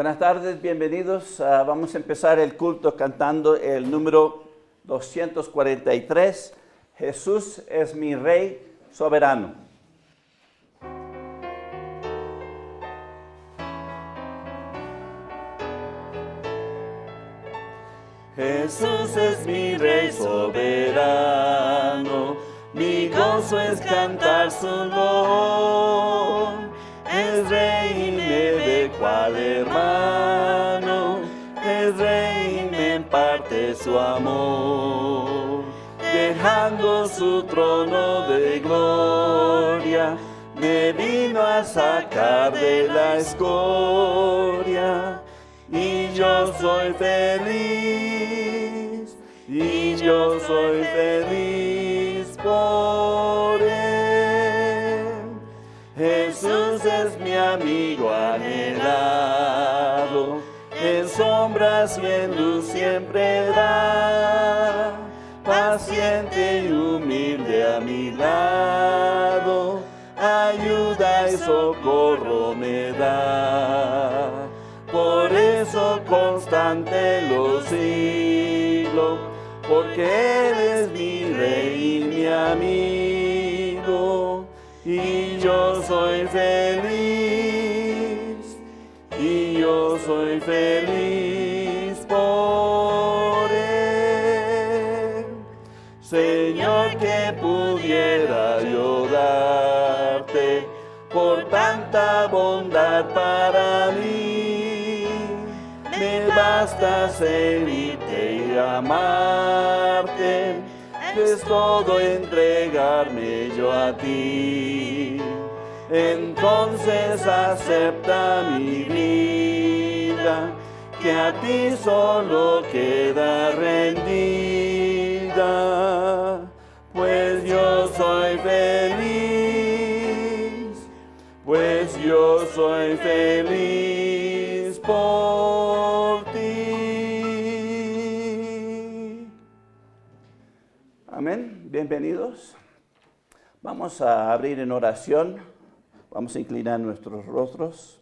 Buenas tardes, bienvenidos. Vamos a empezar el culto cantando el número 243. Jesús es mi Rey soberano. Jesús es mi Rey soberano, mi gozo es cantar su loor. Es Rey y me de cual hermano, es Rey y me imparte su amor. Dejando su trono de gloria, me vino a sacar de la escoria. Y yo soy feliz, y yo soy feliz por Él. Jesús es mi amigo anhelado, en sombras y en luz siempre da. Paciente y humilde a mi lado, ayuda y socorro me da. Por eso constante lo sigo, porque Él es mi Rey y mi amigo. Y yo soy feliz, y yo soy feliz por Él. Señor, que pudiera yo darte por tanta bondad para mí. Me basta servirte y amarte, es todo entregarme yo a ti. Entonces acepta mi vida, que a ti solo queda rendida. Pues yo soy feliz, pues yo soy feliz por ti. Amén. Bienvenidos. Vamos a abrir en oración. Vamos a inclinar nuestros rostros.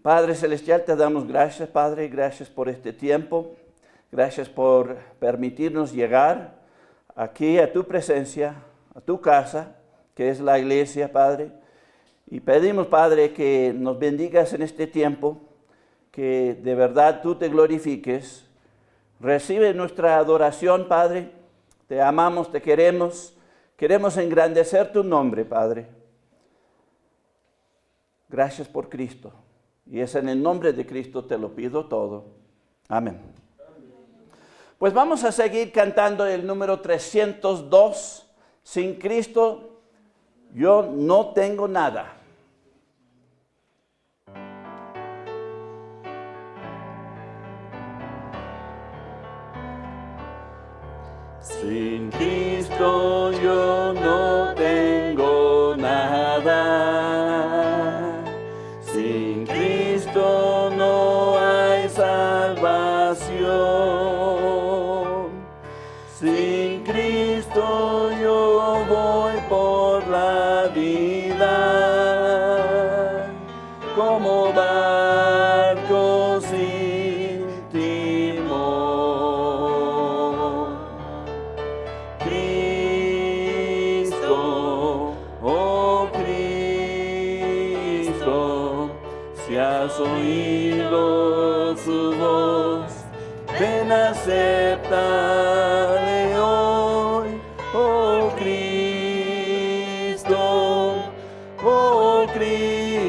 Padre Celestial, te damos gracias, Padre. Gracias por este tiempo. Gracias por permitirnos llegar aquí a tu presencia, a tu casa, que es la iglesia, Padre. Y pedimos, Padre, que nos bendigas en este tiempo, que de verdad tú te glorifiques. Recibe nuestra adoración, Padre. Te amamos, te queremos. Queremos engrandecer tu nombre, Padre. Gracias por Cristo. Y es en el nombre de Cristo te lo pido todo. Amén. Pues vamos a seguir cantando el número 302. Sin Cristo yo no tengo nada. Sin Cristo yo no tengo nada. Sin Cristo no hay salvación. Sin Cristo yo voy por la vida como barco sin timón. Cristo, oh Cristo, si has oído su voz, ven acéptale hoy, oh Cristo, oh Cristo,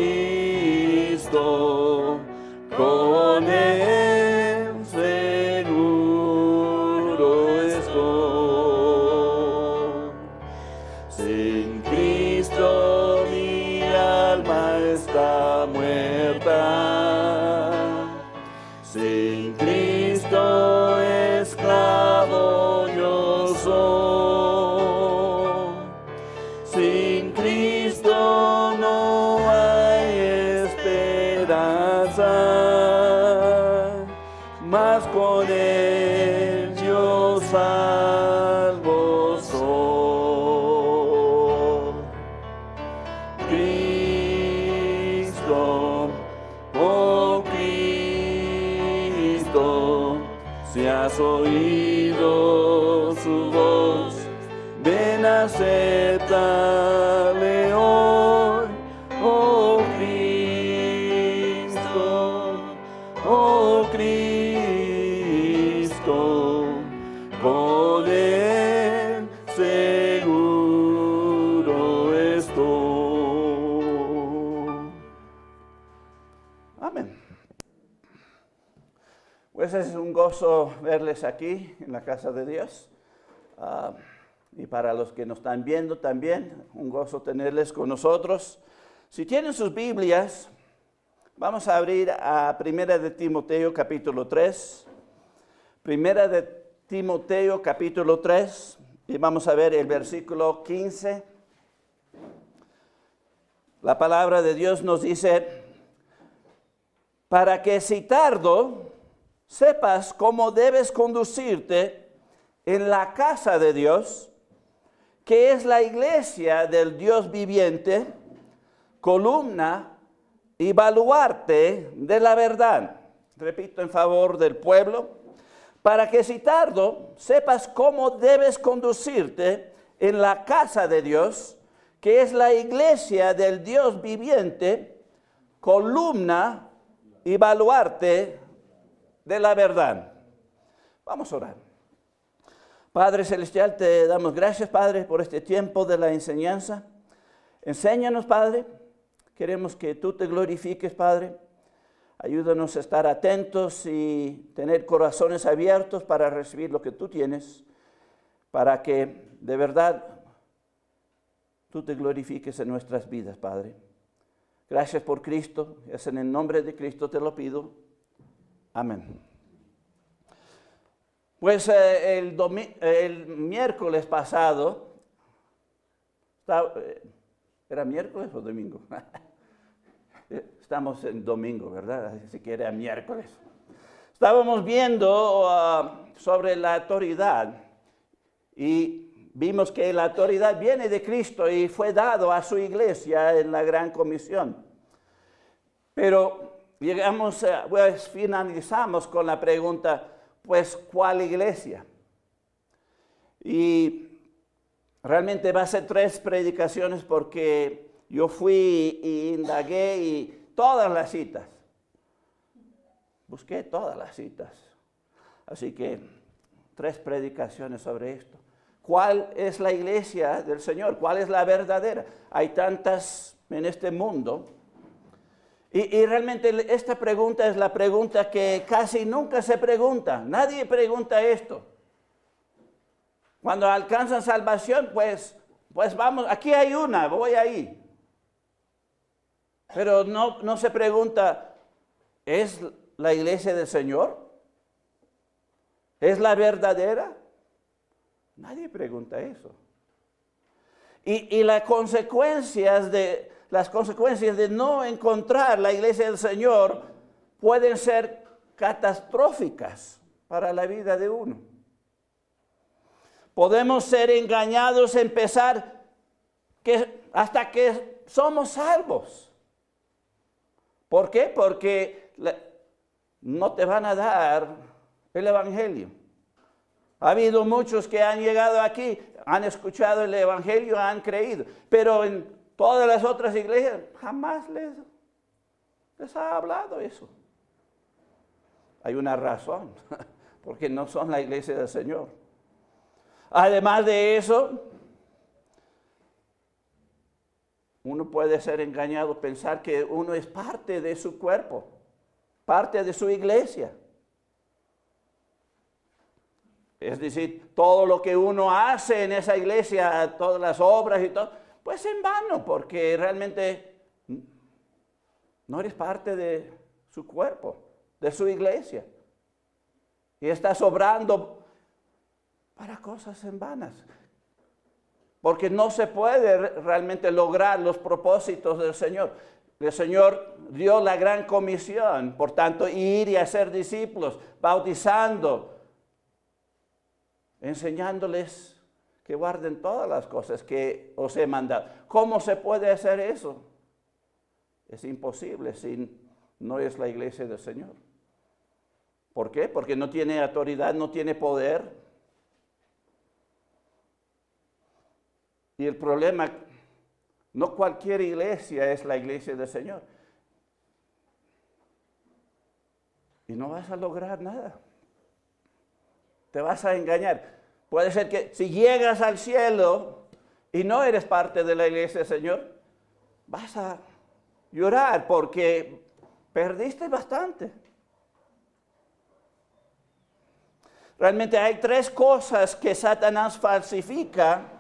con Él seguro estoy. Sin Cristo mi alma está muerta. Sin Cristo esclavo yo soy. Sin Cristo no hay esperanza, mas con Él yo salvo soy. Cristo, oh acéptale hoy, oh Cristo, oh Cristo, con él seguro estoy. Amén. Pues es un gozo verles aquí en la casa de Dios. Y para los que nos están viendo también, un gozo tenerles con nosotros. Si tienen sus Biblias, vamos a abrir a Primera de Timoteo capítulo 3. Primera de Timoteo capítulo 3 y vamos a ver el versículo 15. La palabra de Dios nos dice, para que si tardo, sepas cómo debes conducirte en la casa de Dios, que es la iglesia del Dios viviente, columna y baluarte de la verdad. Repito en favor del pueblo, para que si tardo, sepas cómo debes conducirte en la casa de Dios, que es la iglesia del Dios viviente, columna y baluarte de la verdad. Vamos a orar. Padre Celestial, te damos gracias, Padre, por este tiempo de la enseñanza. Enséñanos, Padre. Queremos que tú te glorifiques, Padre. Ayúdanos a estar atentos y tener corazones abiertos para recibir lo que tú tienes, para que de verdad tú te glorifiques en nuestras vidas, Padre. Gracias por Cristo. Es en el nombre de Cristo te lo pido. Amén. Pues el miércoles pasado, ¿era miércoles o domingo? Estamos en domingo, ¿verdad? Así que era miércoles. Estábamos viendo sobre la autoridad y vimos que la autoridad viene de Cristo y fue dado a su iglesia en la Gran Comisión. Pero pues finalizamos con la pregunta, pues, ¿cuál iglesia? Y realmente va a ser 3 predicaciones porque yo fui y indagué y todas las citas. Busqué todas las citas. Así que 3 predicaciones sobre esto. ¿Cuál es la iglesia del Señor? ¿Cuál es la verdadera? Hay tantas en este mundo. Y realmente esta pregunta es la pregunta que casi nunca se pregunta. Nadie pregunta esto. Cuando alcanzan salvación, pues vamos, aquí hay una, voy ahí. Pero no se pregunta, ¿es la iglesia del Señor? ¿Es la verdadera? Nadie pregunta eso. Y las consecuencias de no encontrar la iglesia del Señor pueden ser catastróficas para la vida de uno. Podemos ser engañados en pensar que hasta que somos salvos. ¿Por qué? Porque no te van a dar el Evangelio. Ha habido muchos que han llegado aquí, han escuchado el Evangelio, han creído, pero en todas las otras iglesias jamás les ha hablado eso. Hay una razón, porque no son la iglesia del Señor. Además de eso, uno puede ser engañado, pensar que uno es parte de su cuerpo, parte de su iglesia. Es decir, todo lo que uno hace en esa iglesia, todas las obras y todo, pues en vano, porque realmente no eres parte de su cuerpo, de su iglesia. Y estás obrando para cosas en vanas. Porque no se puede realmente lograr los propósitos del Señor. El Señor dio la gran comisión, por tanto, ir y hacer discípulos, bautizando, enseñándoles que guarden todas las cosas que os he mandado. ¿Cómo se puede hacer eso? Es imposible si no es la iglesia del Señor. ¿Por qué? Porque no tiene autoridad, no tiene poder. Y el problema, no cualquier iglesia es la iglesia del Señor. Y no vas a lograr nada. Te vas a engañar. Puede ser que si llegas al cielo y no eres parte de la iglesia del Señor, vas a llorar porque perdiste bastante. Realmente hay 3 cosas que Satanás falsifica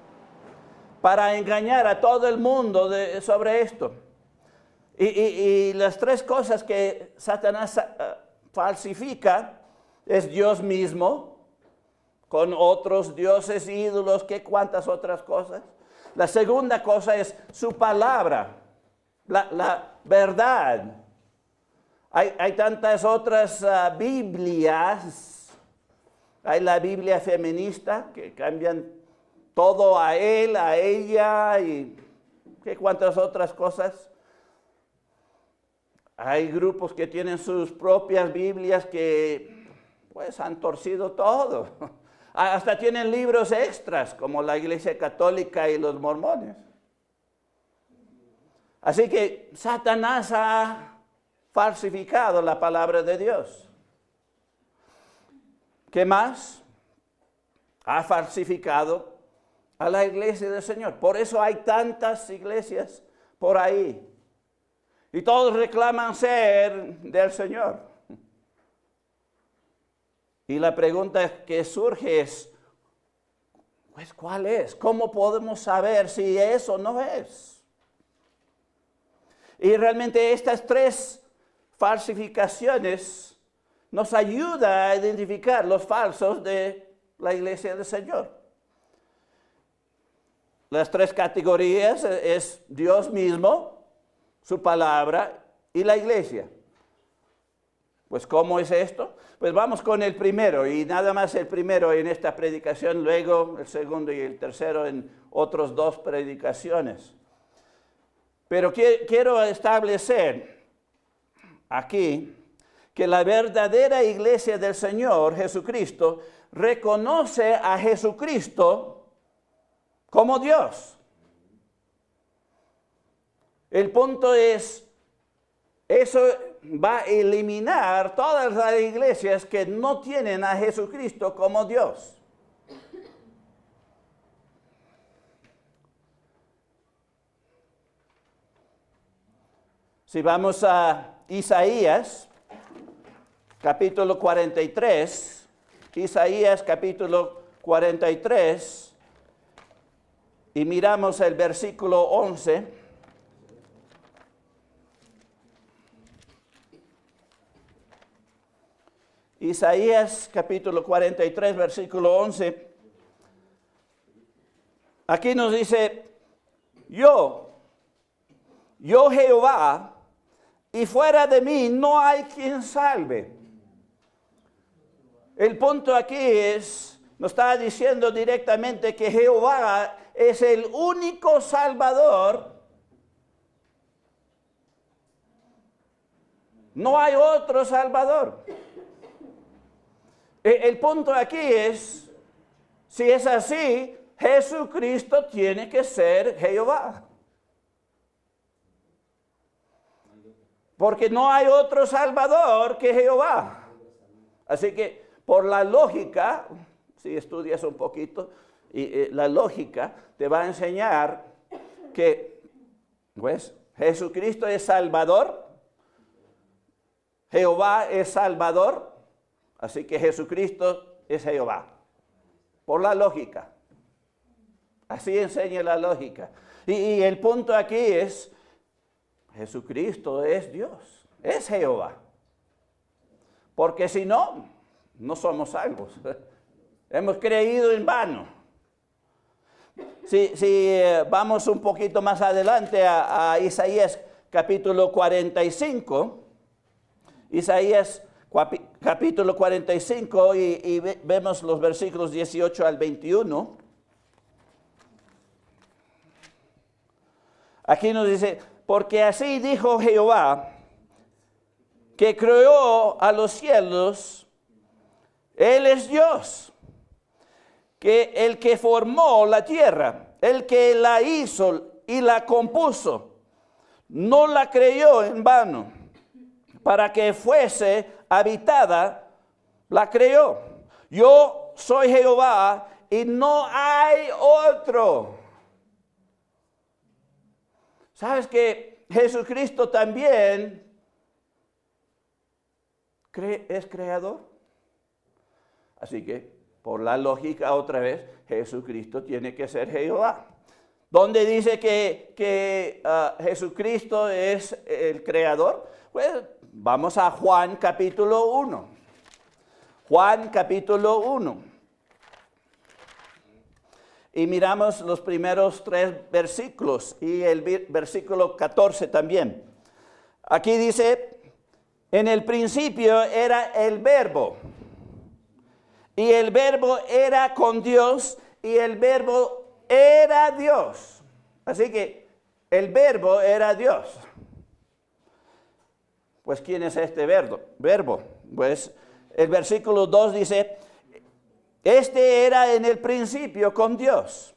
para engañar a todo el mundo sobre esto. Y las 3 cosas que Satanás falsifica es Dios mismo, con otros dioses, ídolos, que cuántas otras cosas. La segunda cosa es su palabra, la verdad. Hay tantas otras Biblias. Hay la Biblia feminista que cambian todo a él, a ella y que cuántas otras cosas. Hay grupos que tienen sus propias Biblias que pues han torcido todo. Hasta tienen libros extras como la Iglesia Católica y los mormones. Así que Satanás ha falsificado la palabra de Dios. ¿Qué más? Ha falsificado a la iglesia del Señor. Por eso hay tantas iglesias por ahí. Y todos reclaman ser del Señor. Y la pregunta que surge es, pues, ¿cuál es? ¿Cómo podemos saber si es o no es? Y realmente estas 3 falsificaciones nos ayudan a identificar los falsos de la iglesia del Señor. Las 3 categorías es Dios mismo, su palabra y la iglesia. Pues, ¿cómo es esto? Pues vamos con el primero, y nada más el primero en esta predicación, luego el segundo y el tercero en otras 2 predicaciones. Pero quiero establecer aquí que la verdadera iglesia del Señor Jesucristo reconoce a Jesucristo como Dios. El punto es, eso va a eliminar todas las iglesias que no tienen a Jesucristo como Dios. Si vamos a Isaías, capítulo 43, Isaías capítulo 43, y miramos el versículo 11. Isaías capítulo 43, versículo 11. Aquí nos dice, yo Jehová, y fuera de mí no hay quien salve. El punto aquí nos está diciendo directamente que Jehová es el único Salvador. No hay otro Salvador. El punto aquí es, si es así, Jesucristo tiene que ser Jehová. Porque no hay otro Salvador que Jehová. Así que por la lógica, si estudias un poquito, la lógica te va a enseñar que pues, Jesucristo es Salvador, Jehová es Salvador, así que Jesucristo es Jehová. Por la lógica. Así enseña la lógica. Y el punto aquí es, Jesucristo es Dios, es Jehová. Porque si no, no somos salvos. Hemos creído en vano. Si vamos un poquito más adelante a Isaías capítulo 45, Isaías capítulo 45 y vemos los versículos 18 al 21. Aquí nos dice, porque así dijo Jehová, que creó a los cielos, Él es Dios, que el que formó la tierra, el que la hizo y la compuso, no la creyó en vano. Para que fuese habitada, la creó. Yo soy Jehová y no hay otro. ¿Sabes que Jesucristo también es creador? Así que, por la lógica otra vez, Jesucristo tiene que ser Jehová. ¿Dónde dice que Jesucristo es el creador? Pues vamos a Juan capítulo 1. Juan capítulo 1. Y miramos los primeros 3 versículos y el versículo 14 también. Aquí dice, en el principio era el Verbo. Y el Verbo era con Dios y el Verbo era Dios. Así que el Verbo era Dios. Pues, ¿quién es este verbo? Pues, el versículo 2 dice, este era en el principio con Dios.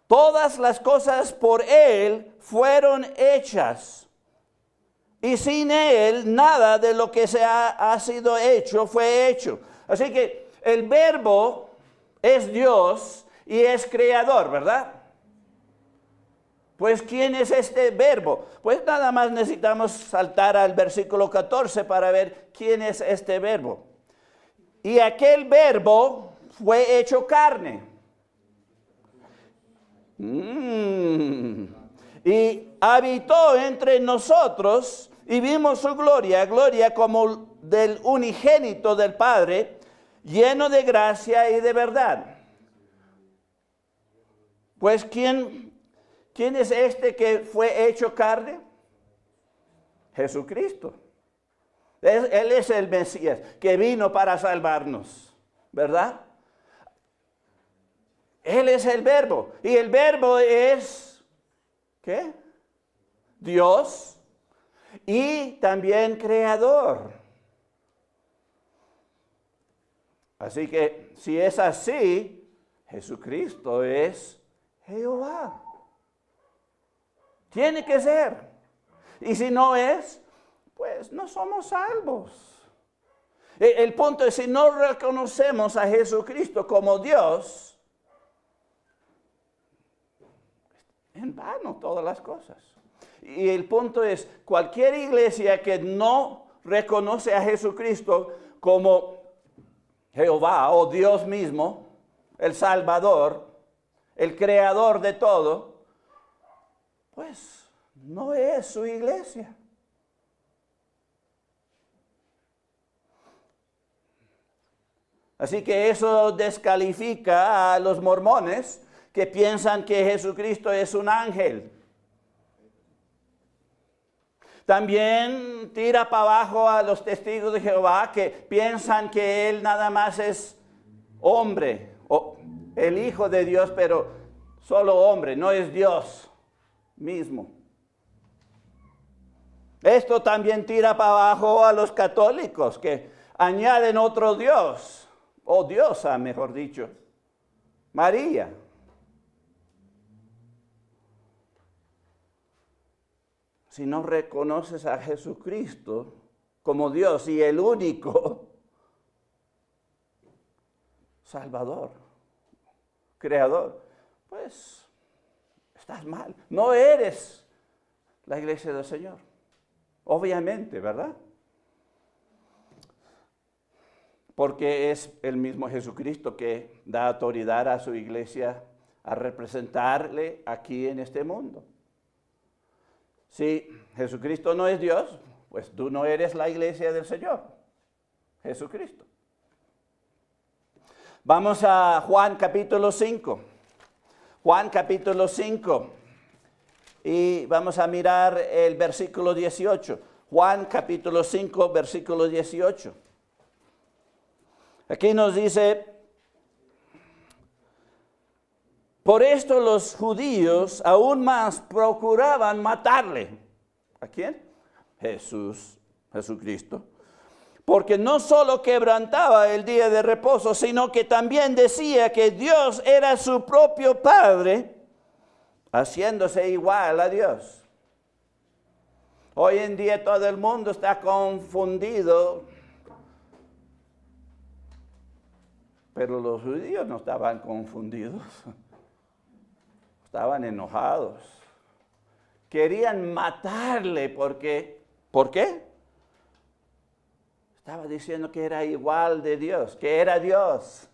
Todas las cosas por Él fueron hechas. Y sin Él, nada de lo que ha sido hecho fue hecho. Así que el Verbo es Dios y es creador, ¿verdad? Pues, ¿quién es este Verbo? Pues nada más necesitamos saltar al versículo 14 para ver quién es este Verbo. Y aquel Verbo fue hecho carne. Y habitó entre nosotros y vimos su gloria, gloria como del unigénito del Padre, lleno de gracia y de verdad. Pues, ¿quién es este que fue hecho carne? Jesucristo. Él es el Mesías que vino para salvarnos, ¿verdad? Él es el Verbo. Y el Verbo es, ¿qué? Dios y también creador. Así que si es así, Jesucristo es Jehová. Tiene que ser. Y si no es, pues no somos salvos. El punto es, si no reconocemos a Jesucristo como Dios, en vano todas las cosas. Y el punto es, cualquier iglesia que no reconoce a Jesucristo como Jehová o Dios mismo, el Salvador, el creador de todo, pues no es su iglesia. Así que eso descalifica a los mormones que piensan que Jesucristo es un ángel. También tira para abajo a los testigos de Jehová que piensan que Él nada más es hombre, o el Hijo de Dios, pero solo hombre, no es Dios mismo. Esto también tira para abajo a los católicos que añaden otro Dios, o diosa, mejor dicho, María. Si no reconoces a Jesucristo como Dios y el único Salvador, Creador, pues estás mal. No eres la iglesia del Señor. Obviamente, ¿verdad? Porque es el mismo Jesucristo que da autoridad a su iglesia a representarle aquí en este mundo. Si Jesucristo no es Dios, pues tú no eres la iglesia del Señor, Jesucristo. Vamos a Juan capítulo 5. Juan capítulo 5. Y vamos a mirar el versículo 18. Juan capítulo 5, versículo 18. Aquí nos dice, por esto los judíos aún más procuraban matarle. ¿A quién? Jesucristo. porque no solo quebrantaba el día de reposo, sino que también decía que Dios era su propio Padre, haciéndose igual a Dios. Hoy en día todo el mundo está confundido, pero los judíos no estaban confundidos, estaban enojados. Querían matarle porque, ¿por qué? Estaba diciendo que era igual de Dios, que era Dios.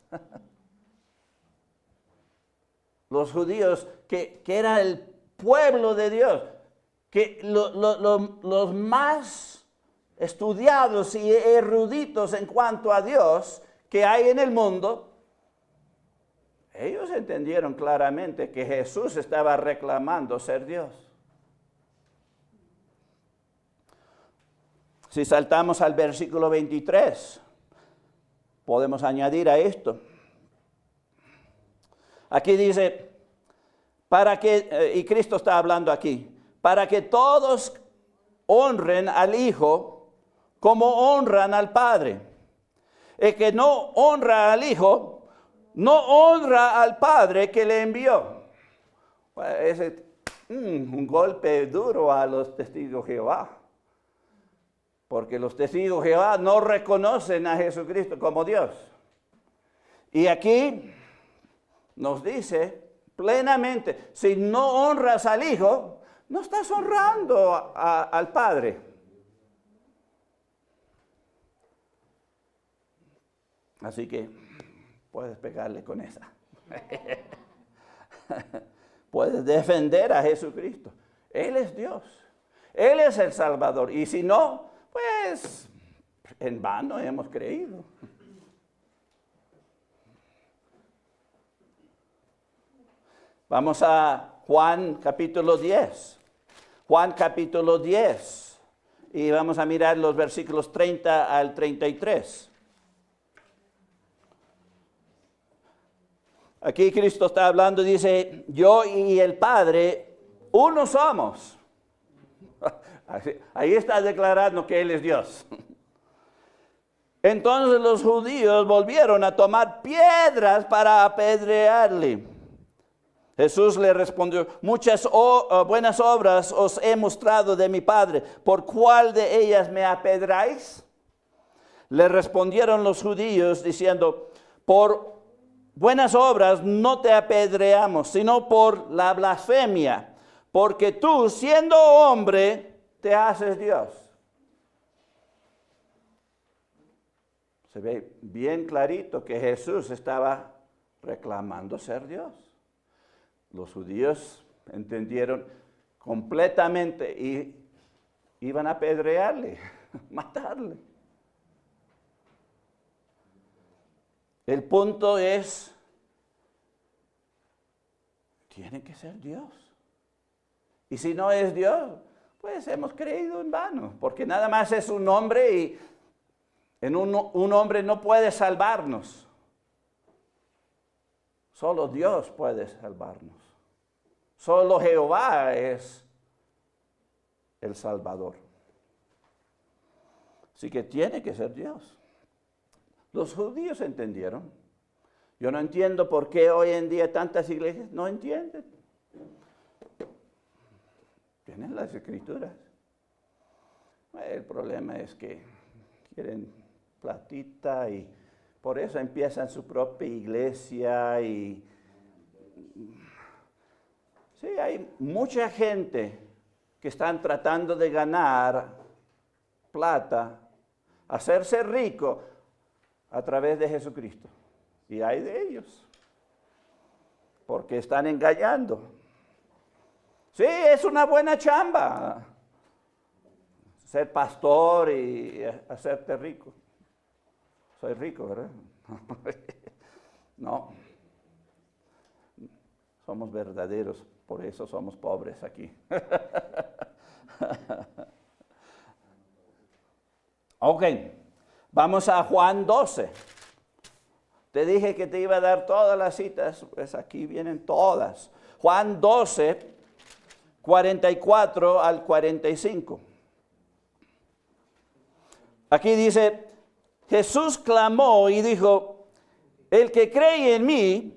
Los judíos, que era el pueblo de Dios, que los más estudiados y eruditos en cuanto a Dios que hay en el mundo, ellos entendieron claramente que Jesús estaba reclamando ser Dios. Si saltamos al versículo 23, podemos añadir a esto. Aquí dice, y Cristo está hablando aquí, para que todos honren al Hijo como honran al Padre. El que no honra al Hijo, no honra al Padre que le envió. Es un golpe duro a los testigos de Jehová. Porque los testigos de Jehová no reconocen a Jesucristo como Dios. Y aquí nos dice plenamente, si no honras al Hijo, no estás honrando al Padre. Así que puedes pegarle con esa. Puedes defender a Jesucristo. Él es Dios. Él es el Salvador. Y si no, pues en vano hemos creído. Vamos a Juan capítulo 10. Juan capítulo 10. Y vamos a mirar los versículos 30 al 33. Aquí Cristo está hablando, dice, yo y el Padre, uno somos. Ahí está declarando que Él es Dios. Entonces los judíos volvieron a tomar piedras para apedrearle. Jesús le respondió, muchas buenas obras os he mostrado de mi Padre, ¿por cuál de ellas me apedráis? Le respondieron los judíos diciendo, por buenas obras no te apedreamos, sino por la blasfemia, porque tú, siendo hombre, te haces Dios. Se ve bien clarito que Jesús estaba reclamando ser Dios. Los judíos entendieron completamente y iban a apedrearle, matarle. El punto es, tiene que ser Dios. Y si no es Dios, pues hemos creído en vano, porque nada más es un hombre y un hombre no puede salvarnos. Solo Dios puede salvarnos. Solo Jehová es el Salvador. Así que tiene que ser Dios. Los judíos entendieron. Yo no entiendo por qué hoy en día tantas iglesias no entienden. Tienen las escrituras. El problema es que quieren platita y por eso empiezan su propia iglesia y sí, hay mucha gente que están tratando de ganar plata, hacerse rico a través de Jesucristo. Y hay de ellos, porque están engañando. Sí, es una buena chamba ser pastor y hacerte rico. Soy rico, ¿verdad? No. Somos verdaderos, por eso somos pobres aquí. Ok, vamos a Juan 12. Te dije que te iba a dar todas las citas, pues aquí vienen todas. Juan 12, 44 al 45. Aquí dice, Jesús clamó y dijo, el que cree en mí,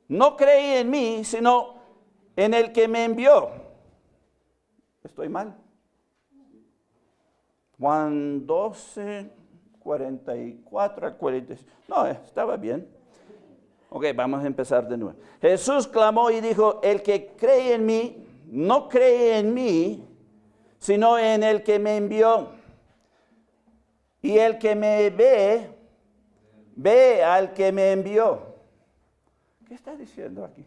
no cree en mí, sino en el que me envió. ¿Estoy mal? Juan 12, 44 al 46. No, estaba bien. Ok, vamos a empezar de nuevo. Jesús clamó y dijo, el que cree en mí, no cree en mí, sino en el que me envió. Y el que me ve, ve al que me envió. ¿Qué está diciendo aquí?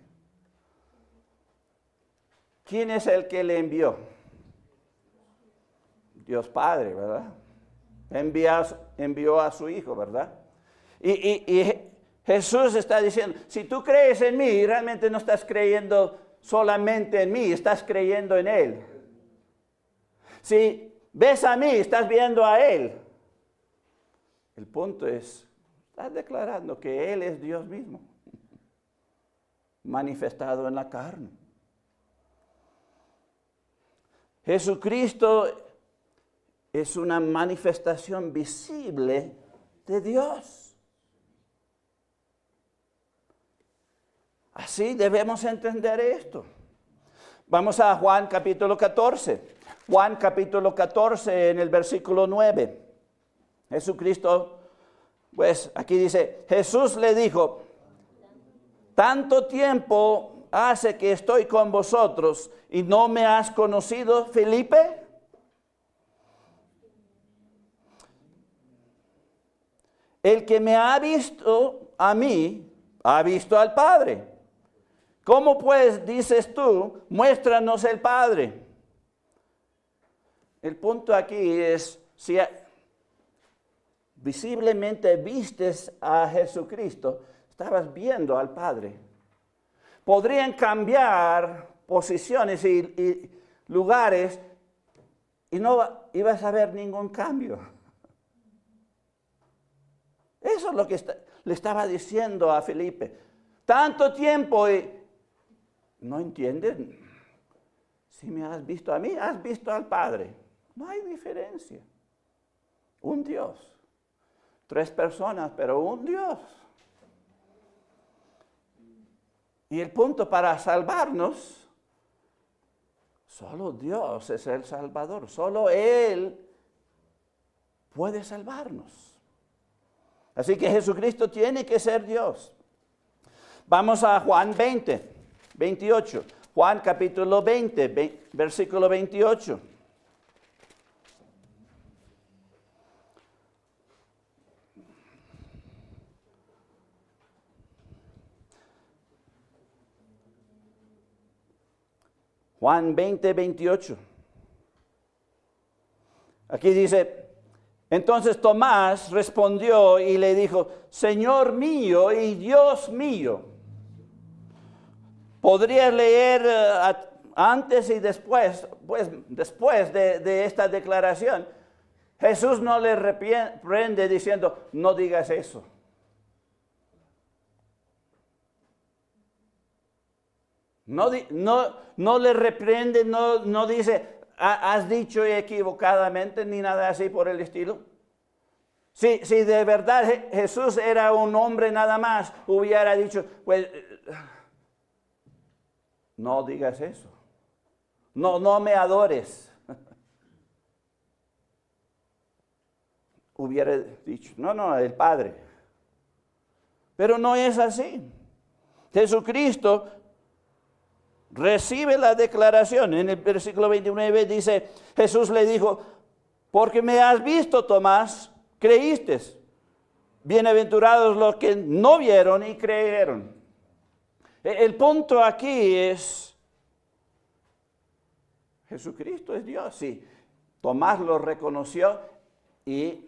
¿Quién es el que le envió? Dios Padre, ¿verdad? Envió a su Hijo, ¿verdad? Y Jesús está diciendo, si tú crees en mí, realmente no estás creyendo solamente en mí, estás creyendo en Él. Si ves a mí, estás viendo a Él. El punto es, estás declarando que Él es Dios mismo, manifestado en la carne. Jesucristo es una manifestación visible de Dios. Así debemos entender esto. Vamos a Juan capítulo 14. Juan capítulo 14 en el versículo 9. Jesucristo, pues aquí dice, Jesús le dijo, tanto tiempo hace que estoy con vosotros y no me has conocido, Felipe. El que me ha visto a mí, ha visto al Padre. ¿Cómo pues dices tú, muéstranos el Padre? El punto aquí es, si visiblemente vistes a Jesucristo, estabas viendo al Padre. Podrían cambiar posiciones y lugares y no ibas a ver ningún cambio. Eso es lo que le estaba diciendo a Felipe. Tanto tiempo y no entienden. Si me has visto a mí, has visto al Padre. No hay diferencia. Un Dios. 3 personas, pero un Dios. Y el punto para salvarnos, solo Dios es el Salvador. Solo Él puede salvarnos. Así que Jesucristo tiene que ser Dios. Vamos a Juan 20, 28. Juan capítulo 20, versículo 28. Juan 20, 28. Aquí dice, entonces Tomás respondió y le dijo, Señor mío y Dios mío. Podría leer antes y después, pues después de esta declaración, Jesús no le reprende diciendo, no digas eso. No le reprende, no dice, has dicho equivocadamente, ni nada así por el estilo. Si de verdad Jesús era un hombre nada más, hubiera dicho, pues, no digas eso. No me adores. Hubiera dicho, no, el Padre. Pero no es así. Jesucristo recibe la declaración. En el versículo 29 dice, Jesús le dijo, porque me has visto, Tomás, creíste. Bienaventurados los que no vieron y creyeron. El punto aquí es, Jesucristo es Dios. Sí, Tomás lo reconoció y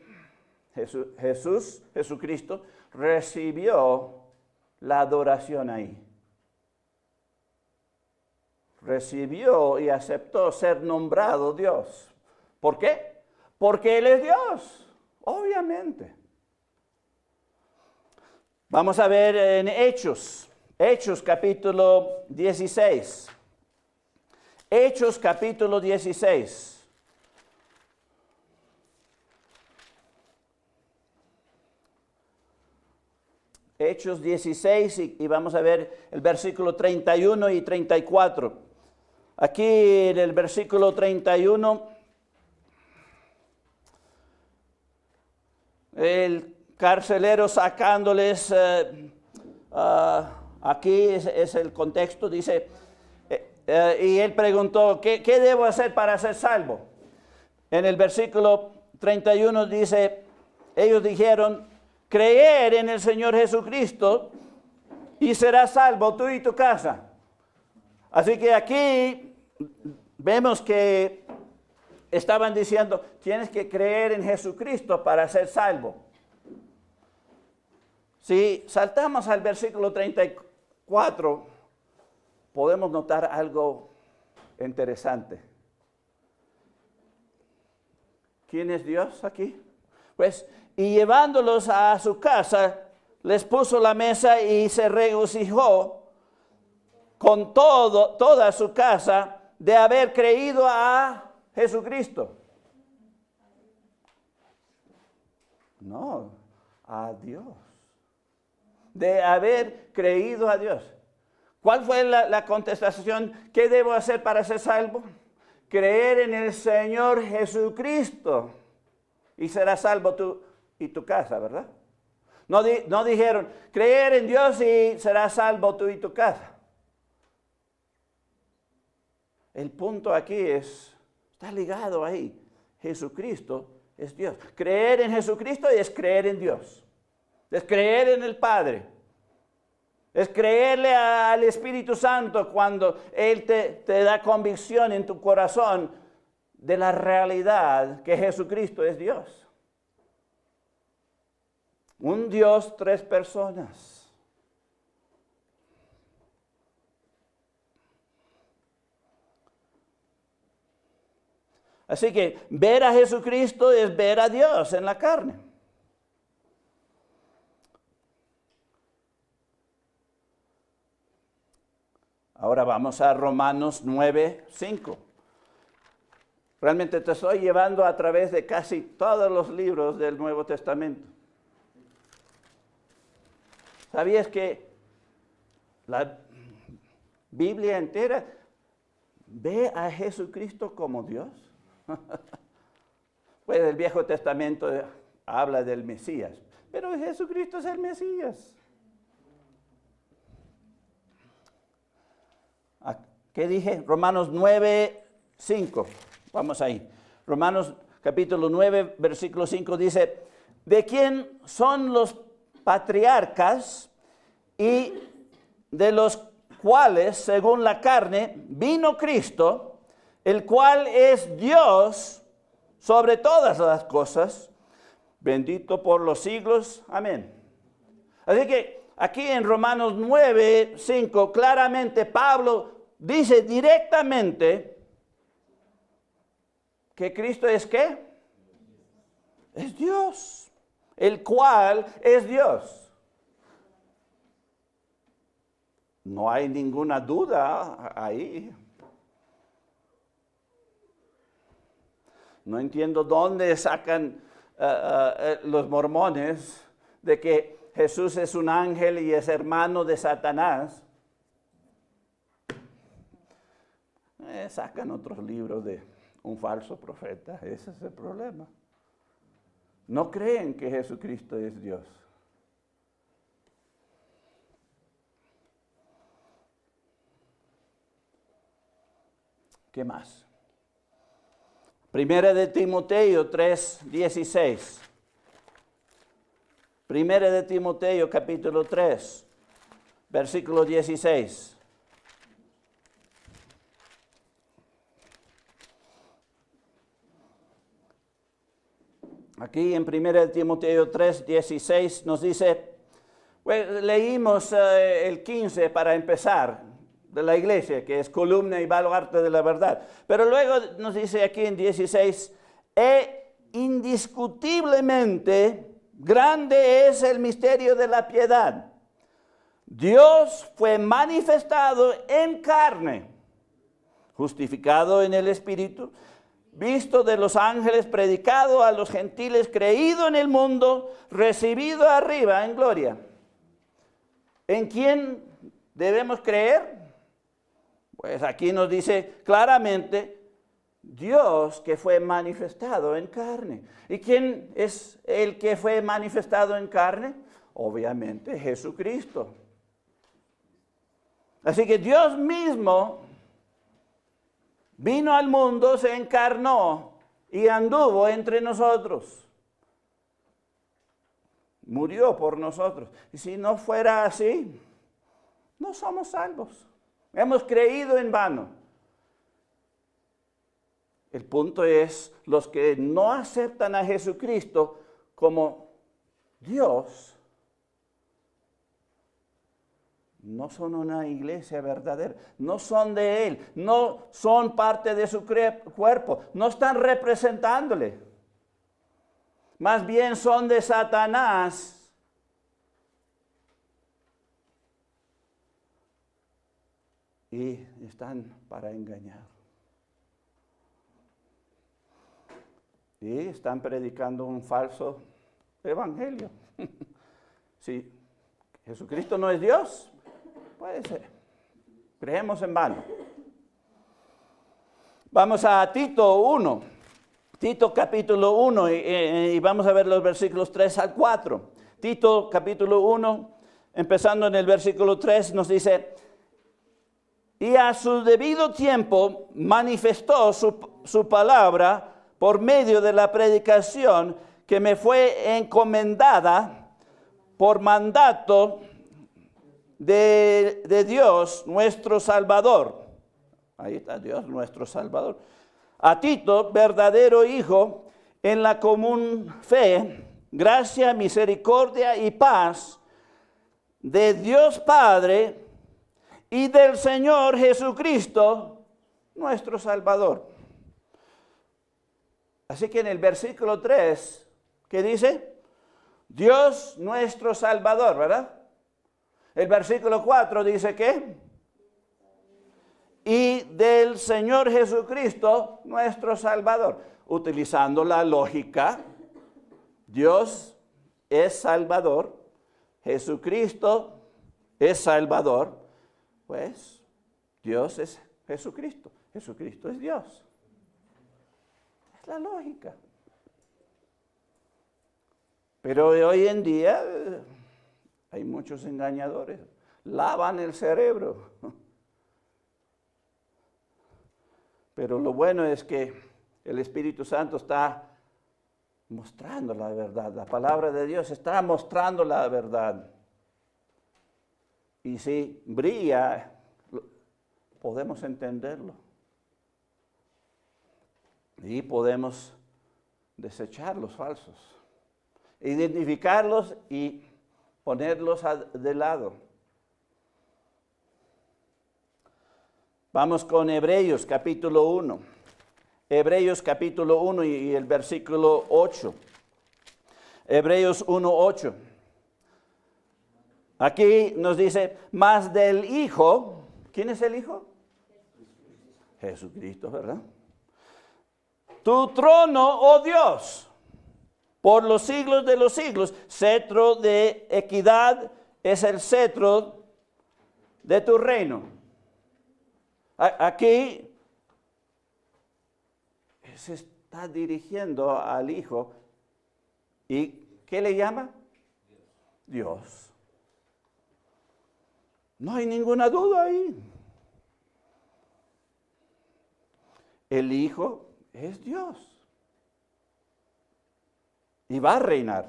Jesucristo recibió la adoración ahí. Recibió y aceptó ser nombrado Dios. ¿Por qué? Porque Él es Dios, obviamente. Vamos a ver en Hechos capítulo 16. Hechos capítulo 16. Hechos 16 y vamos a ver el versículo 31 y 34. Aquí en el versículo 31, el carcelero sacándoles, aquí es el contexto, dice, y él preguntó, ¿qué debo hacer para ser salvo? En el versículo 31 dice, ellos dijeron, creer en el Señor Jesucristo y serás salvo tú y tu casa. Así que aquí vemos que estaban diciendo, tienes que creer en Jesucristo para ser salvo. Si saltamos al versículo 34, podemos notar algo interesante. ¿Quién es Dios aquí? Pues, y llevándolos a su casa, les puso la mesa y se regocijó con toda su casa de haber creído a Jesucristo. No, a Dios. De haber creído a Dios. ¿Cuál fue la contestación? ¿Qué debo hacer para ser salvo? Creer en el Señor Jesucristo y serás salvo tú y tu casa, ¿verdad? No dijeron, creer en Dios y serás salvo tú y tu casa. El punto aquí está ligado ahí. Jesucristo es Dios. Creer en Jesucristo es creer en Dios. Es creer en el Padre. Es creerle al Espíritu Santo cuando Él te da convicción en tu corazón de la realidad que Jesucristo es Dios. Un Dios, tres personas. Así que ver a Jesucristo es ver a Dios en la carne. Ahora vamos a Romanos 9:5. Realmente te estoy llevando a través de casi todos los libros del Nuevo Testamento. ¿Sabías que la Biblia entera ve a Jesucristo como Dios? Pues el Viejo Testamento habla del Mesías, pero Jesucristo es el Mesías. ¿Qué dije? Romanos 9:5. Vamos ahí. Romanos capítulo 9, versículo 5 dice, ¿de quién son los patriarcas y de los cuales, según la carne, vino Cristo, el cual es Dios sobre todas las cosas, bendito por los siglos? Amén. Así que aquí en Romanos 9:5, claramente Pablo dice directamente que Cristo es ¿qué? Es Dios, el cual es Dios. No hay ninguna duda ahí. No entiendo dónde sacan los mormones de que Jesús es un ángel y es hermano de Satanás. Sacan otros libros de un falso profeta. Ese es el problema. No creen que Jesucristo es Dios. ¿Qué más? Primera de Timoteo 3:16. Primera de Timoteo capítulo 3, versículo 16. Aquí en 1 Timoteo 3:16 nos dice, pues, leímos el 15 para empezar, de la iglesia, que es columna y baluarte de la verdad. Pero luego nos dice aquí en 16, indiscutiblemente grande es el misterio de la piedad. Dios fue manifestado en carne, justificado en el Espíritu, visto de los ángeles, predicado a los gentiles, creído en el mundo, recibido arriba en gloria. ¿En quién debemos creer? Pues aquí nos dice claramente Dios que fue manifestado en carne. ¿Y quién es el que fue manifestado en carne? Obviamente Jesucristo. Así que Dios mismo vino al mundo, se encarnó y anduvo entre nosotros. Murió por nosotros. Y si no fuera así, no somos salvos. Hemos creído en vano. El punto es, los que no aceptan a Jesucristo como Dios, no son una iglesia verdadera, no son de Él, no son parte de su cuerpo, no están representándole. Más bien son de Satanás. Y están para engañar. Y están predicando un falso evangelio. Si Jesucristo no es Dios, puede ser. Creemos en vano. Vamos a Tito 1. Tito capítulo 1 y vamos a ver los versículos 3 al 4. Tito capítulo 1, empezando en el versículo 3, nos dice: y a su debido tiempo manifestó su palabra por medio de la predicación que me fue encomendada por mandato de Dios nuestro Salvador. Ahí está Dios nuestro Salvador. A Tito, verdadero hijo, en la común fe, gracia, misericordia y paz de Dios Padre y del Señor Jesucristo, nuestro Salvador. Así que en el versículo 3, ¿qué dice? Dios nuestro Salvador, ¿verdad? El versículo 4 dice ¿qué? Y del Señor Jesucristo, nuestro Salvador. Utilizando la lógica, Dios es Salvador, Jesucristo es Salvador, pues Dios es Jesucristo, Jesucristo es Dios. Es la lógica. Pero hoy en día hay muchos engañadores, lavan el cerebro. Pero lo bueno es que el Espíritu Santo está mostrando la verdad. La palabra de Dios está mostrando la verdad. Y si brilla, podemos entenderlo. Y podemos desechar los falsos. Identificarlos y ponerlos de lado. Vamos con Hebreos capítulo 1. Hebreos capítulo 1 y el versículo 8. Hebreos 1:8. Aquí nos dice, más del Hijo. ¿Quién es el Hijo? Jesucristo, ¿verdad? Tu trono, oh Dios, por los siglos de los siglos, cetro de equidad es el cetro de tu reino. Aquí se está dirigiendo al Hijo. ¿Y qué le llama? Dios. No hay ninguna duda ahí. El Hijo es Dios. Y va a reinar.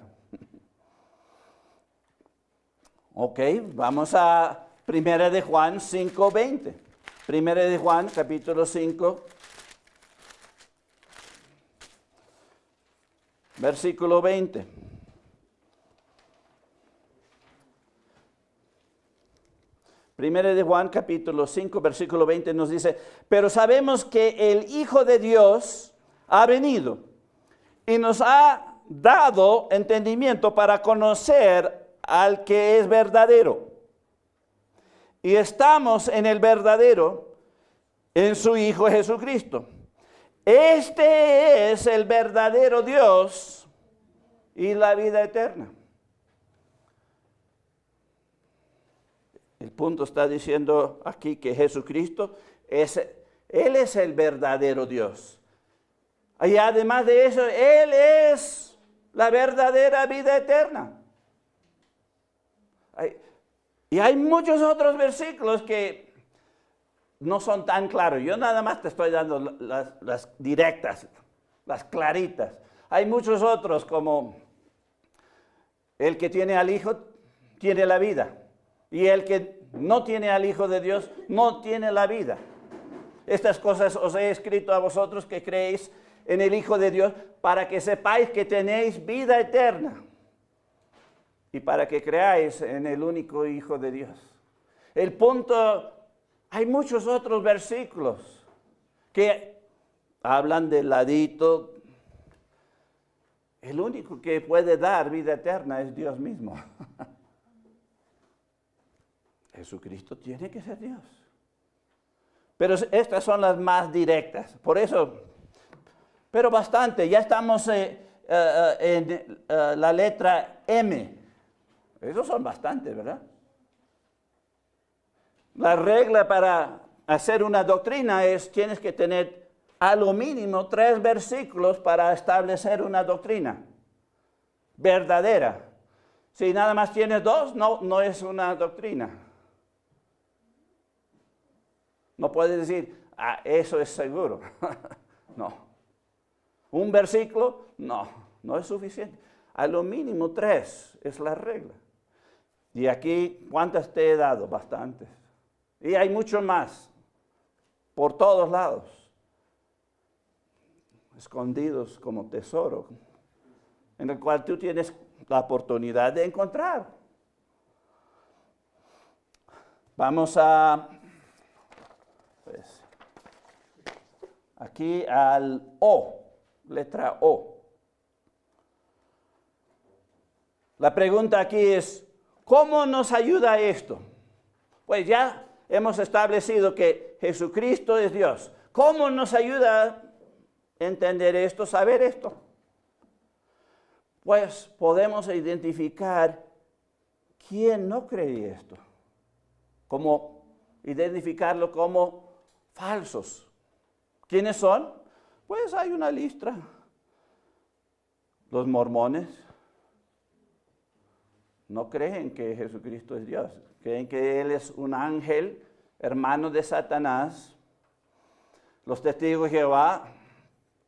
Ok, vamos a 1 de Juan 5:20. 1 de Juan, capítulo 5, versículo 20. Primera de Juan, capítulo 5, versículo 20 nos dice, pero sabemos que el Hijo de Dios ha venido y nos ha dado entendimiento para conocer al que es verdadero. Y estamos en el verdadero, en su Hijo Jesucristo. Este es el verdadero Dios y la vida eterna. punto está diciendo aquí que Jesucristo Él es el verdadero Dios. Y además de eso, Él es la verdadera vida eterna. Y hay muchos otros versículos que no son tan claros. Yo nada más te estoy dando las directas, las claritas. Hay muchos otros como el que tiene al Hijo tiene la vida. Y el que no tiene al Hijo de Dios no tiene la vida. Estas cosas os he escrito a vosotros que creéis en el Hijo de Dios para que sepáis que tenéis vida eterna. Y para que creáis en el único Hijo de Dios. El punto, hay muchos otros versículos que hablan del ladito. El único que puede dar vida eterna es Dios mismo. Jesucristo tiene que ser Dios. Pero estas son las más directas. Por eso, pero bastante. Ya estamos en la letra M. Esos son bastantes, ¿verdad? La regla para hacer una doctrina es, tienes que tener a lo mínimo 3 versículos para establecer una doctrina verdadera. Si nada más tienes 2, no es una doctrina. No puedes decir, eso es seguro. No. Un versículo, no es suficiente. A lo mínimo 3 es la regla. Y aquí, ¿cuántas te he dado? Bastantes. Y hay mucho más, por todos lados, escondidos como tesoro, en el cual tú tienes la oportunidad de encontrar. Vamos a, pues, aquí al O, letra O. La pregunta aquí es, ¿cómo nos ayuda esto? Pues ya hemos establecido que Jesucristo es Dios. ¿Cómo nos ayuda a entender esto, saber esto? Pues podemos identificar quién no cree esto. Como identificarlo como falsos. ¿Quiénes son? Pues hay una lista. Los mormones no creen que Jesucristo es Dios. Creen que Él es un ángel, hermano de Satanás. Los testigos de Jehová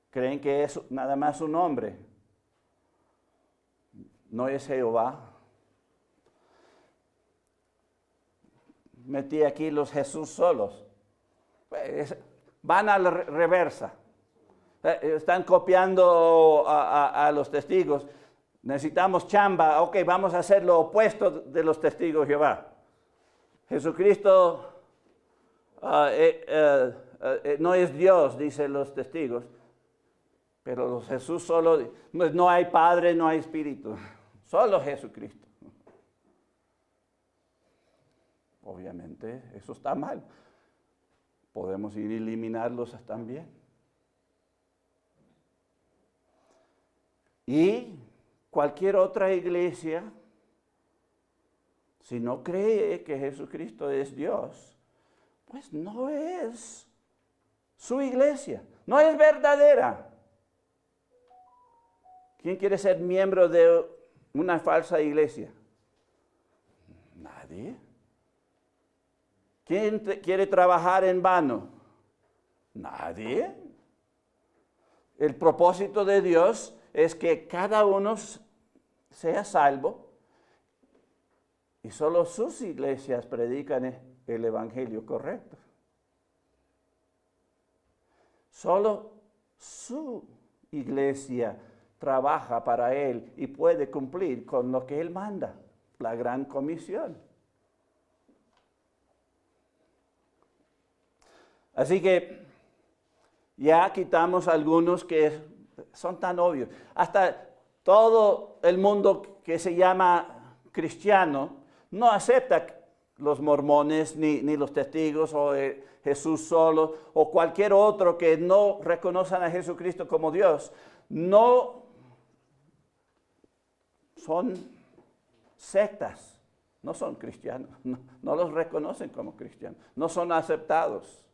creen que es nada más un hombre. No es Jehová. Metí aquí los Jesús solos. Pues, van a la reversa. Están copiando a los testigos. Necesitamos chamba. Ok, vamos a hacer lo opuesto de los testigos de Jehová. Jesucristo no es Dios, dicen los testigos. Pero los Jesús solo, pues no hay Padre, no hay Espíritu. Solo Jesucristo. Obviamente eso está mal. Podemos ir a eliminarlos también. Y cualquier otra iglesia, si no cree que Jesucristo es Dios, pues no es su iglesia, no es verdadera. ¿Quién quiere ser miembro de una falsa iglesia? Nadie. ¿Quién quiere trabajar en vano? Nadie. El propósito de Dios es que cada uno sea salvo y solo sus iglesias predican el evangelio correcto. Solo su iglesia trabaja para Él y puede cumplir con lo que Él manda, la gran comisión. Así que ya quitamos algunos que son tan obvios. Hasta todo el mundo que se llama cristiano no acepta los mormones ni los testigos o Jesús solo o cualquier otro que no reconozcan a Jesucristo como Dios. No son sectas, no son cristianos, no los reconocen como cristianos, no son aceptados.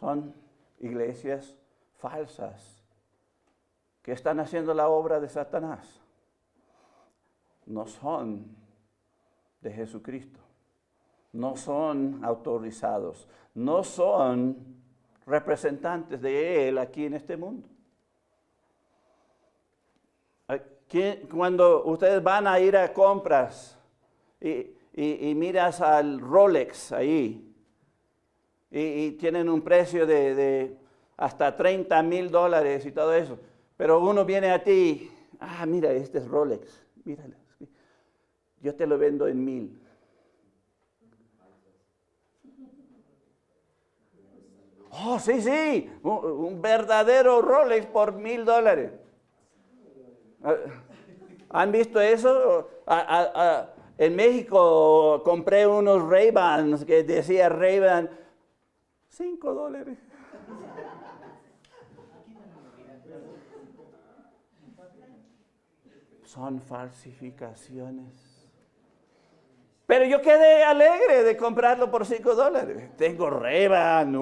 Son iglesias falsas que están haciendo la obra de Satanás. No son de Jesucristo, no son autorizados, no son representantes de Él aquí en este mundo. Cuando ustedes van a ir a compras y miras al Rolex ahí y tienen un precio de hasta $30,000 y todo eso, pero uno viene a ti, mira, este es Rolex, míralo, yo te lo vendo en 1,000. Oh, sí, un verdadero Rolex por $1,000. ¿Han visto eso? En México compré unos Ray-Bans que decía Ray-Ban $5. Son falsificaciones. Pero yo quedé alegre de comprarlo por $5. Tengo Ray-Ban,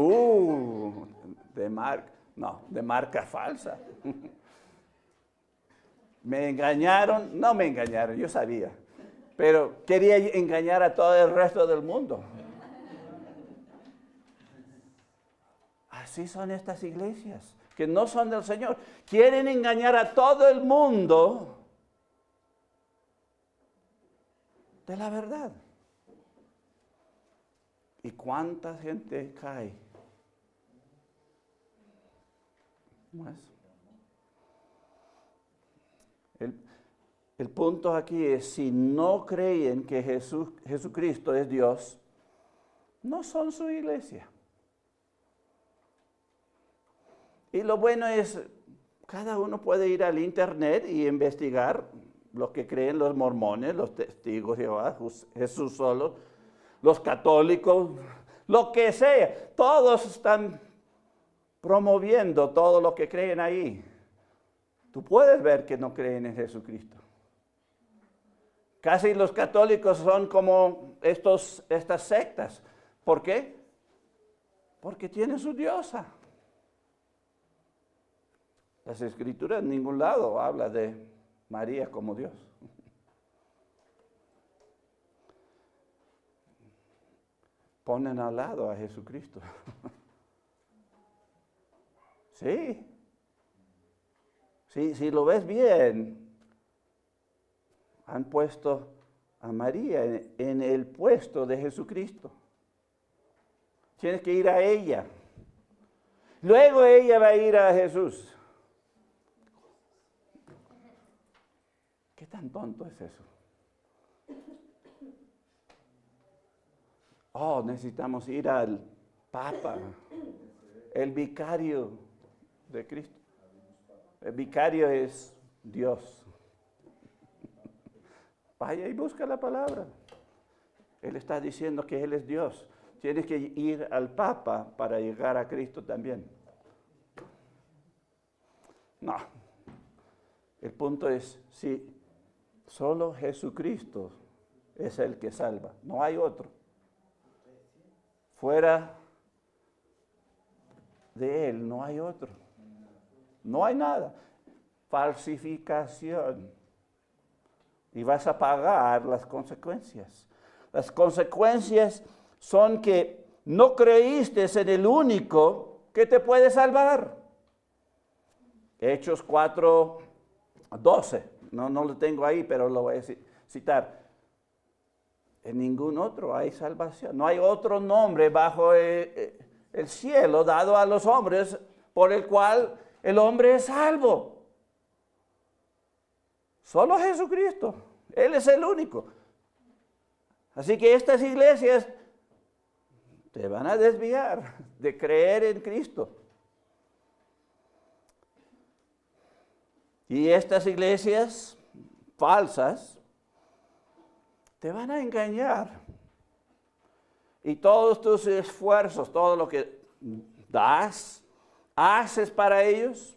de marca falsa. ¿Me engañaron? No me engañaron, yo sabía. Pero quería engañar a todo el resto del mundo. Así son estas iglesias, que no son del Señor. Quieren engañar a todo el mundo de la verdad. ¿Y cuánta gente cae? ¿No es? El punto aquí es, si no creen que Jesucristo es Dios, no son su iglesia. Y lo bueno es, cada uno puede ir al internet y investigar lo que creen los mormones, los testigos de Jehová, Jesús solo, los católicos, lo que sea. Todos están promoviendo todo lo que creen ahí. Tú puedes ver que no creen en Jesucristo. Casi los católicos son como estas sectas. ¿Por qué? Porque tienen su diosa. Las Escrituras en ningún lado habla de María como Dios. Ponen al lado a Jesucristo. Sí. Si lo ves bien, han puesto a María en el puesto de Jesucristo. Tienes que ir a ella. Luego ella va a ir a Jesús. ¿Qué tan tonto es eso? Necesitamos ir al Papa, el vicario de Cristo. El vicario es Dios. Vaya y busca la palabra. Él está diciendo que Él es Dios. Tienes que ir al Papa para llegar a Cristo también. No. El punto es, si solo Jesucristo es el que salva, no hay otro. Fuera de Él no hay otro. No hay nada. Falsificación. Y vas a pagar las consecuencias. Las consecuencias son que no creíste en el único que te puede salvar. Hechos 4:12. No lo tengo ahí, pero lo voy a citar. En ningún otro hay salvación. No hay otro nombre bajo el cielo dado a los hombres por el cual el hombre es salvo. Solo Jesucristo. Él es el único. Así que estas iglesias te van a desviar de creer en Cristo. Y estas iglesias falsas te van a engañar. Y todos tus esfuerzos, todo lo que haces para ellos,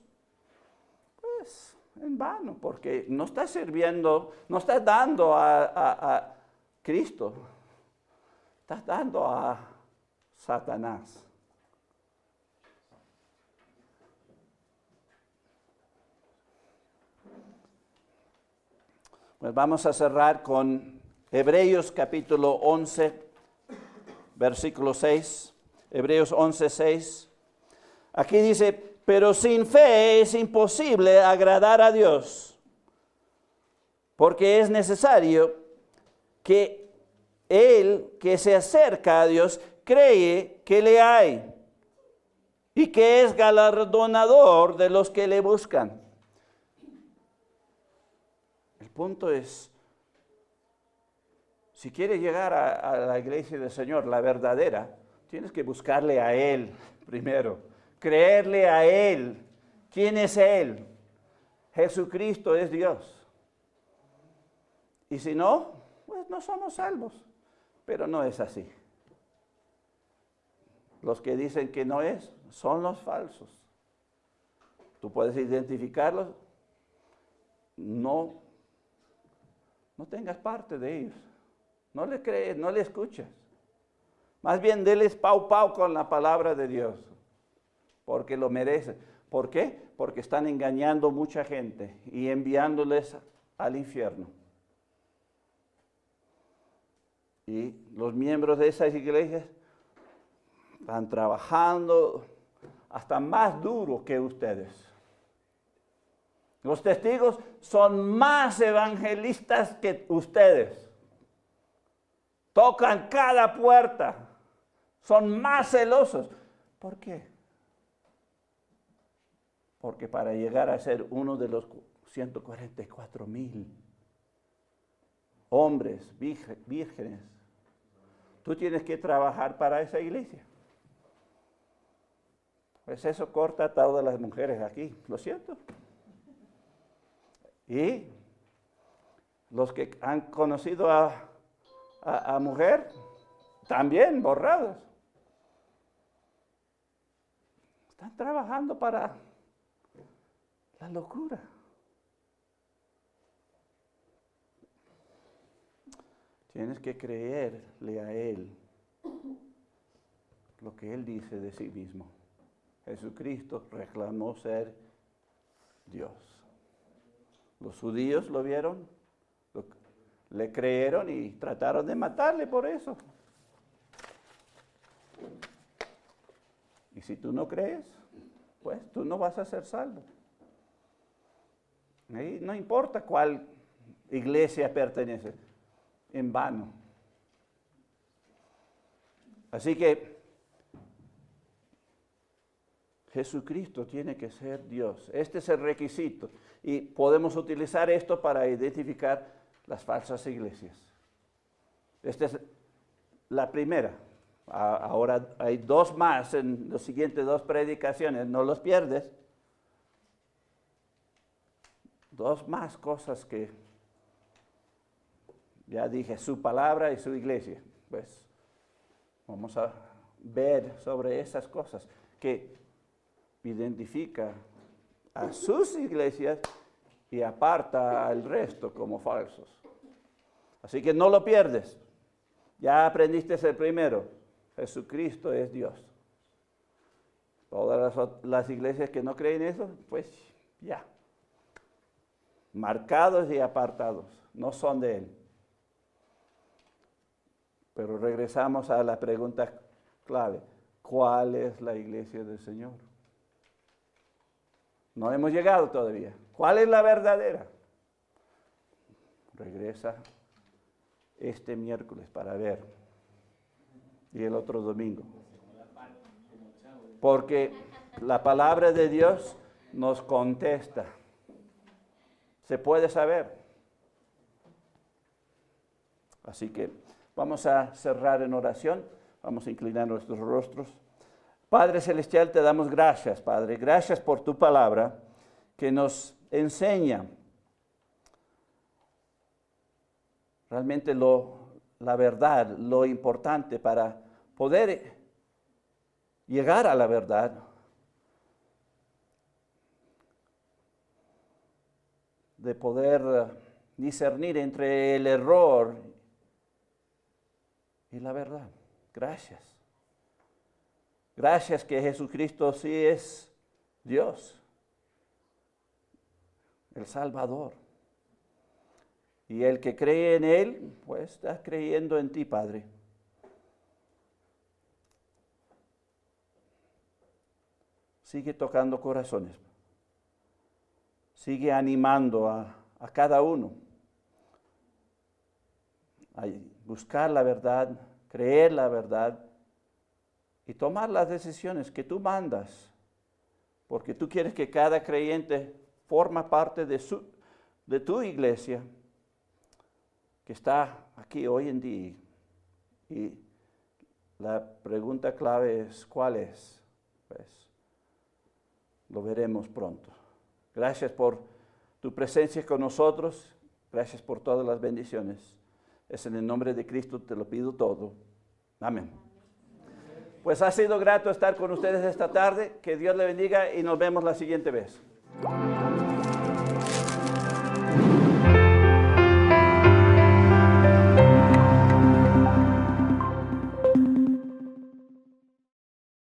pues en vano, porque no estás sirviendo, no estás dando a Cristo, estás dando a Satanás. Pues vamos a cerrar con Hebreos capítulo 11, versículo 6. Hebreos 11, 6. Aquí dice, pero sin fe es imposible agradar a Dios, porque es necesario que el que se acerca a Dios cree que le hay y que es galardonador de los que le buscan. El punto es, si quieres llegar a la iglesia del Señor, la verdadera, tienes que buscarle a Él primero, creerle a Él. ¿Quién es Él? Jesucristo es Dios. Y si no, pues no somos salvos. Pero no es así. Los que dicen que no es, son los falsos. Tú puedes identificarlos. No tengas parte de ellos. No le crees, no le escuchas. Más bien, déles pau con la palabra de Dios. Porque lo merecen. ¿Por qué? Porque están engañando mucha gente y enviándoles al infierno. Y los miembros de esas iglesias están trabajando hasta más duro que ustedes. Los testigos son más evangelistas que ustedes. Tocan cada puerta. Son más celosos. ¿Por qué? Porque para llegar a ser uno de los 144,000 hombres vírgenes, tú tienes que trabajar para esa iglesia. Pues eso corta a todas las mujeres aquí, lo siento. Y los que han conocido a mujer, también borrados. Están trabajando para la locura. Tienes que creerle a Él lo que Él dice de sí mismo. Jesucristo reclamó ser Dios. Los judíos lo vieron, le creyeron y trataron de matarle por eso. Y si tú no crees, pues tú no vas a ser salvo. Ahí no importa cuál iglesia pertenece, en vano. Así que Jesucristo tiene que ser Dios. Este es el requisito. Y podemos utilizar esto para identificar las falsas iglesias. Esta es la primera. Ahora hay dos más en las siguientes dos predicaciones. No los pierdes. Dos más cosas que ya dije, su palabra y su iglesia. Pues vamos a ver sobre esas cosas que identifica a sus iglesias y aparta al resto como falsos. Así que no lo pierdes. Ya aprendiste el primero. Jesucristo es Dios. Todas las iglesias que no creen eso, pues ya. Marcados y apartados. No son de Él. Pero regresamos a la pregunta clave. ¿Cuál es la iglesia del Señor? No hemos llegado todavía. ¿Cuál es la verdadera? Regresa este miércoles para ver. Y el otro domingo. Porque la palabra de Dios nos contesta. Se puede saber. Así que vamos a cerrar en oración. Vamos a inclinar nuestros rostros. Padre Celestial, te damos gracias, Padre. Gracias por tu palabra que nos enseña realmente la verdad, lo importante para poder llegar a la verdad. de poder discernir entre el error y la verdad. Gracias. Gracias que Jesucristo sí es Dios, el Salvador. Y el que cree en Él, pues está creyendo en ti, Padre. Sigue tocando corazones. Sigue animando a cada uno a buscar la verdad, creer la verdad y tomar las decisiones que tú mandas. Porque tú quieres que cada creyente forma parte de tu iglesia que está aquí hoy en día. Y la pregunta clave es, ¿cuál es? Pues lo veremos pronto. Gracias por tu presencia con nosotros. Gracias por todas las bendiciones. Es en el nombre de Cristo te lo pido todo. Amén. Pues ha sido grato estar con ustedes esta tarde. Que Dios le bendiga y nos vemos la siguiente vez.